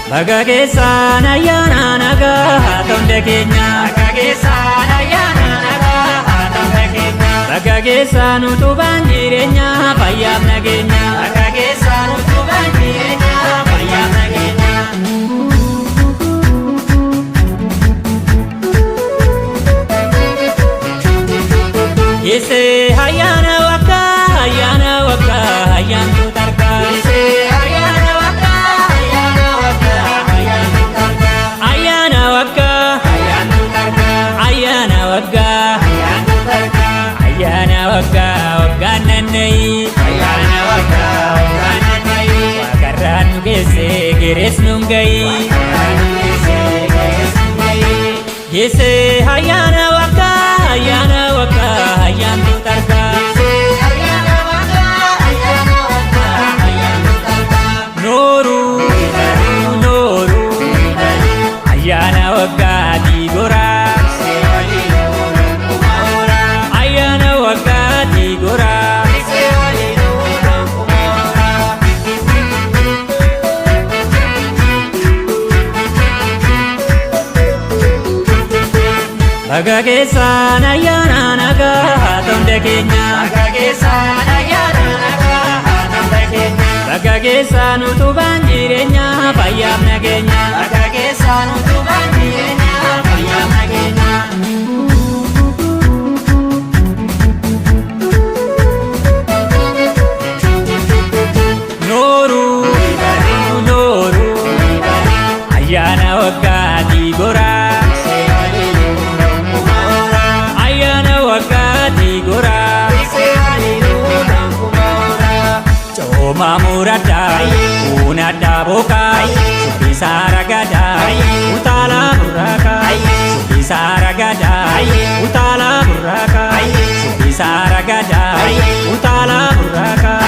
Bagageessaan ayyaana nagaa ta'uun keenya. Bagageessaan ayyaana nagaa ta'uun keenya. Bagageessaan utubaan jireenya fayyaaf nageenya. Bagageessaan utubaan jireenya fayyaaf nageenya. Yeesee ayyaana waggaa ayyaantu tarkaa. Yeesee ayyaana waggaa ayyaana tarkaa. Ayyaana waggaa Ayyaantu tarkaa. ayyaana waggaa Ayyaantu tarkaa. ayyaana waggaan nannayi. Ayyaana waggaa waggaan nannayi. Waaqarraan nu geessee geeres nuun gayi. Yeesee ayyaana waggaa ayyaantu tarkaa. Nooruu ayyaana waggaati goraa. Ayyaana waggaati goraa. Bagageessaan ayyaana nagaa ta'uun keenya. Bagageessaan ayyaana nagaa ta'uun keenya. Bagageessaan utubaan jireenya fayyaaf nageenya. Bagageessaan utubaan jireenya fayyaaf nageenya. Nooruu ayyaana waggaati goraa. Ayyaana waggaati goraa. Cooma muraddaa uunaddaa bookaa shubbisaa ragadaa utaalaa burraakaa shubbisaa ragadaa utaalaa burraakaa shubbisaa ragadaa utaalaa burraakaa.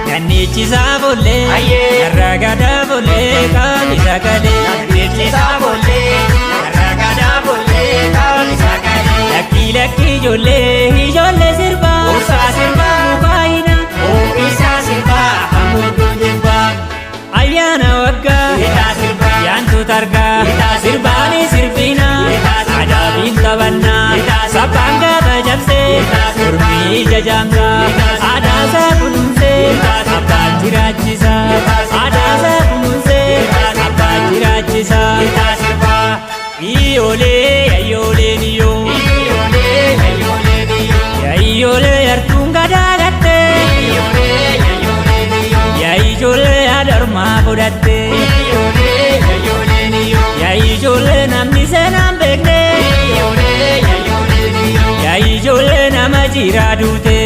Gannichisaa bollee narra gadaa bollee qaali sagalee. Gannichisaa bollee narra gadaa bollee qaali sagalee. Lakkii ijoollee sirbaa. Ursaa sirbaa. Mukaayina. Oomishaa sirbaa hamuutuu jirbaa. Ayyaana waggaa Hidhaa sirbaa. yaantu targaa. Hidhaa sirbaa. Sirbaanii sirbinaa. Hidhaa sirbaa. Adaabiin taphannaa. Hidhaa sirbaa. Sabbaan gaafa jabsee. Hidhaa sirbaa. Mormii jajaamsaa. Hidhaa sirbaa. Aadaasaa kunuunsee. Hidhaa sirbaa. Abbaan jiraachisaa. Hidhaa sirbaa. Aadaasaa kunuunsee. Hidhaa sirbaa. Abbaan jiraachisaa. Hidhaa sirbaa. Iyyoolee niyyoo. Iyyoolee iyyoolee niyyoo. Iyyoolee yartuun gadaa gattee. Iyyoolee iyyoolee niyyoo. Yaa ijoollee adarmaa fudhattee. Iyyoolee iyyoolee niyyoo. Yaa ijoollee namni seenaan beeknee. Iyyoolee iyyoolee niyyoo. Yaa ijoollee nama jiraa duutee.